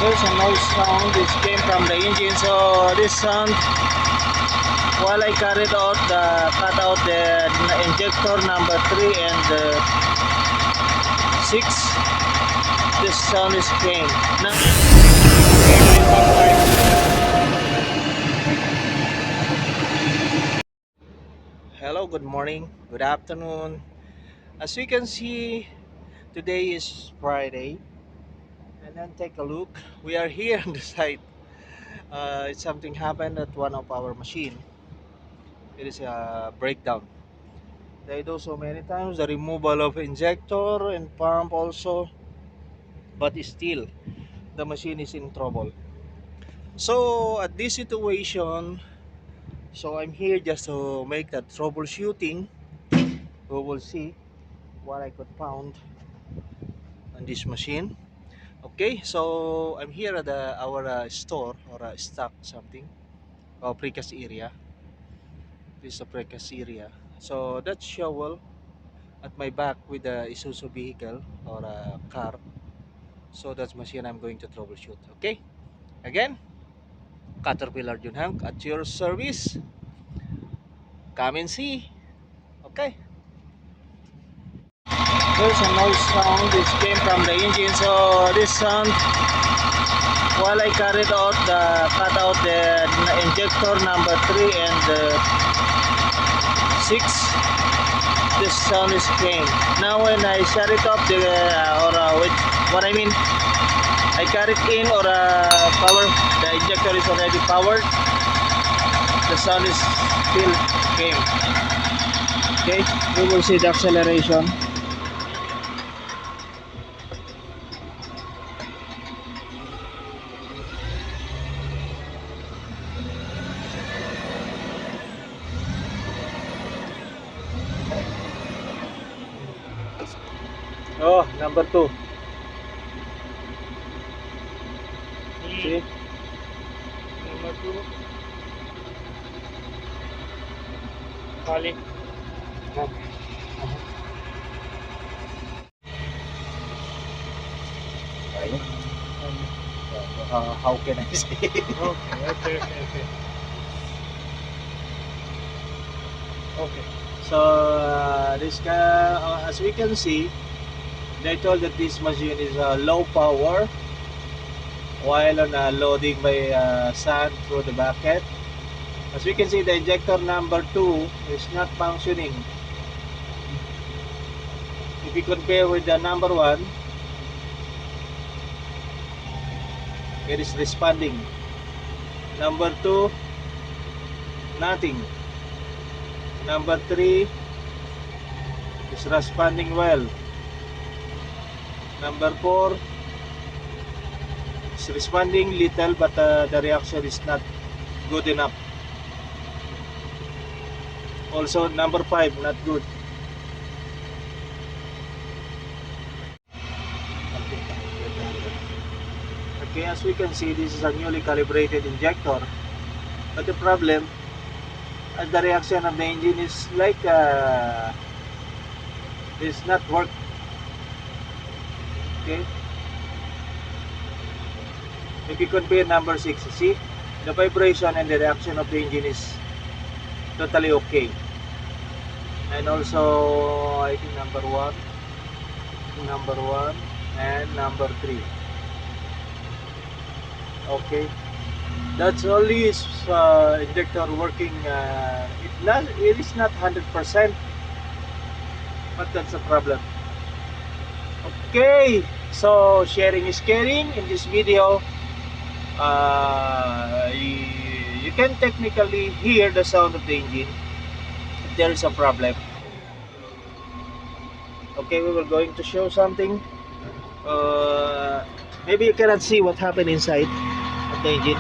There's a noise sound which came from the engine. So this sound, while I cut out the injector number 3 and 6, this sound is came. Now, hello, good morning, good afternoon. As you can see, today is Friday, and then take a look. We are here on the site. Something happened at one of our machine. It is a breakdown. They do so many times the removal of injector and pump also, but still the machine is in trouble. So at this situation, so I'm here just to make that troubleshooting. We will see what I could found on this machine. Okay, so I'm here at our store or stock something or precast area. This is a precast area. So that shovel at my back with the Isuzu vehicle or a car. So that's machine I'm going to troubleshoot. Okay, again, Caterpillar Junhang at your service. Come and see. Okay. There's a noise sound which came from the engine. So this sound, while I cut out the injector number 3 and 6, this sound is came. Now when I shut it off, what I mean, I cut it in or power, the injector is already powered, the sound is still came. Okay, we will see the acceleration. Oh, number 2. See? Number 2, Kali. How can I say? Okay. Okay. So this guy, as we can see, they told that this machine is low power while on loading my sand through the bucket. As we can see, the injector number 2 is not functioning. If you compare with the number 1, it is responding. Number 2, nothing. Number 3 is responding well. Number 4 is responding little, but the reaction is not good enough. Also number 5 not good. Okay, as we can see, this is a newly calibrated injector, but the problem, as the reaction of the engine is like is not work. Okay, if you compare number 6, see the vibration and the reaction of the engine is totally okay. And also I think number 1 and number 3. Okay, that's only is injector working. It is not 100%, but that's a problem. Okay, so sharing is caring. In this video, you can technically hear the sound of the engine if there is a problem. Okay, we were going to show something. Maybe you cannot see what happened inside of the engine,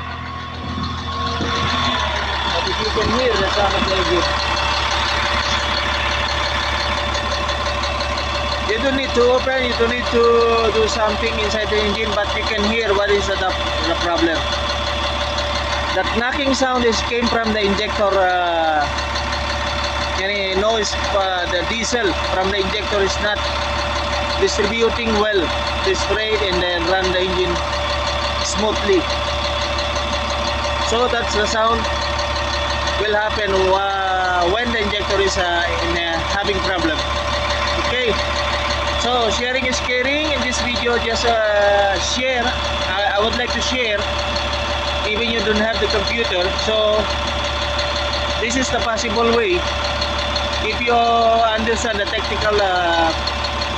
but if you can hear the sound of the engine, you don't need to open, you don't need to do something inside the engine, but you can hear what is the problem. That knocking sound came from the injector. Noise, the diesel from the injector is not distributing well this rate and then run the engine smoothly. So that's the sound will happen when the injector is having problem. Okay, so sharing is caring. In this video, just share. I would like to share, even you don't have the computer. So this is the possible way if you understand the technical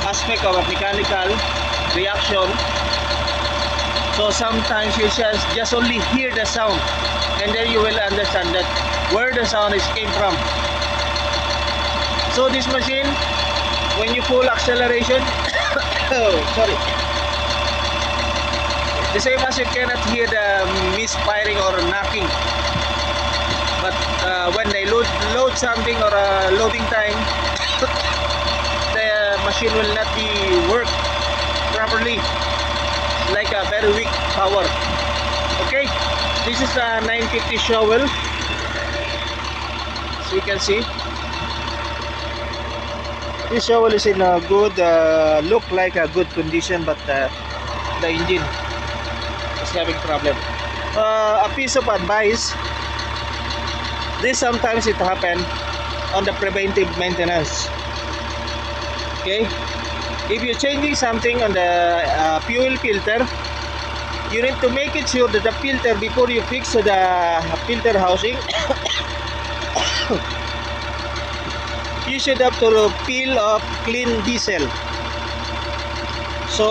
aspect of a mechanical reaction. So sometimes you just only hear the sound, and then you will understand that where the sound is came from. So this machine, when you full acceleration, oh, sorry, the same as you cannot hear the misfiring or knocking. But when they load something or loading time, the machine will not be work properly, like a very weak power. Okay, this is a 950 shovel, as you can see. This shovel is in a good look like a good condition, but the engine is having problem. A piece of advice: this sometimes it happen on the preventive maintenance. Okay, if you're changing something on the fuel filter, you need to make it sure that the filter, before you fix the filter housing, you should have to peel off clean diesel. So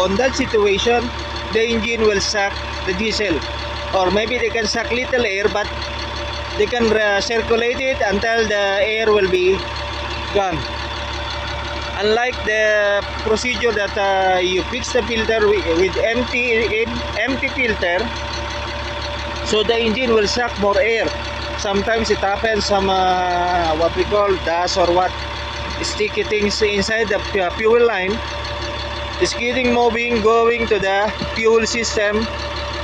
on that situation, the engine will suck the diesel, or maybe they can suck little air, but they can circulate it until the air will be gone. Unlike the procedure that you fix the filter with empty filter, so the engine will suck more air. Sometimes it happens some what we call dust or what sticky things inside the fuel line is getting moving, going to the fuel system,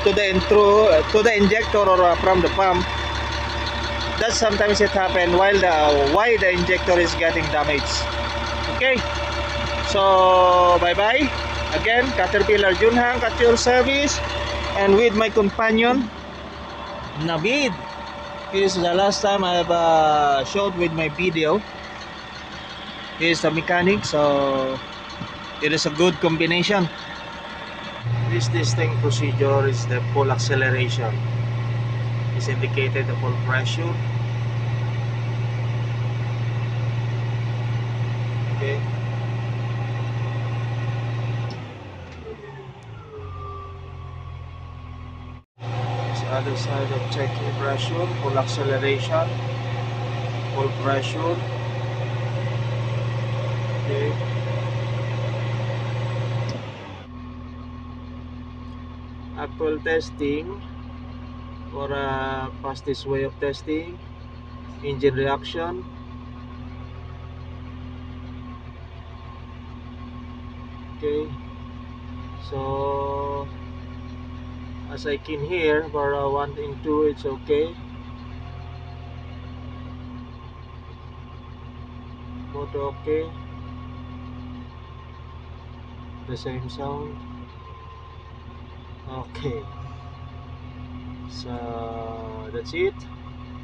to the injector or from the pump. That sometimes it happen while the injector is getting damaged. Okay, so bye bye again. Caterpillar Junhang at your service, and with my companion Navid. This is the last time I have showed with my video. He is the mechanic, so it is a good combination. This distinct procedure is the full acceleration. Is indicated the full pressure. Okay. This other side of checking pressure, full acceleration, full pressure. Okay. Actual testing, or fastest way of testing, engine reaction. Okay, so as I can hear for 1 and 2, it's okay. Motor okay, the same sound. Okay, so that's it.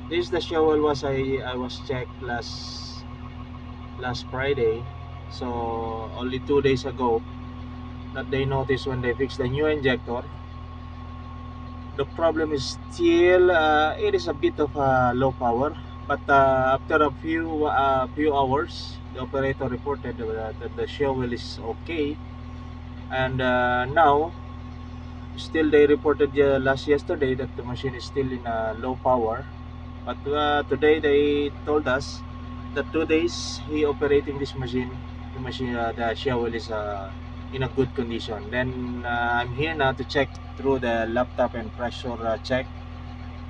This is the shovel I was checked last Friday, so only 2 days ago that they noticed when they fixed the new injector. The problem is still it is a bit of low power, but after a few hours, the operator reported that the shovel is okay, and now still they reported yesterday that the machine is still in low power. But today they told us that 2 days he operating this machine, the shovel is in a good condition. Then I'm here now to check through the laptop and pressure check,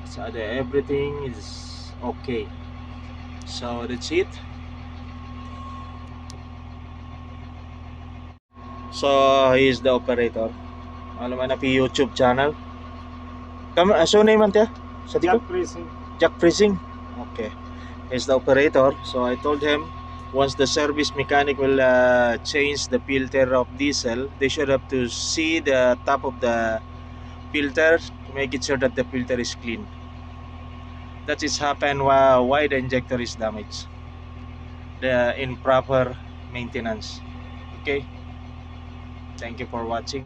so everything is okay. So that's it. So he is the operator. Ano man na YouTube channel. So name man tiya? Sa tiko? Jack Racing. Jack Freezing. Okay, he's the operator. So I told him once the service mechanic will change the filter of diesel, they should have to see the top of the filter to make it sure that the filter is clean. That is happen while why the injector is damaged, the improper maintenance. Okay, thank you for watching.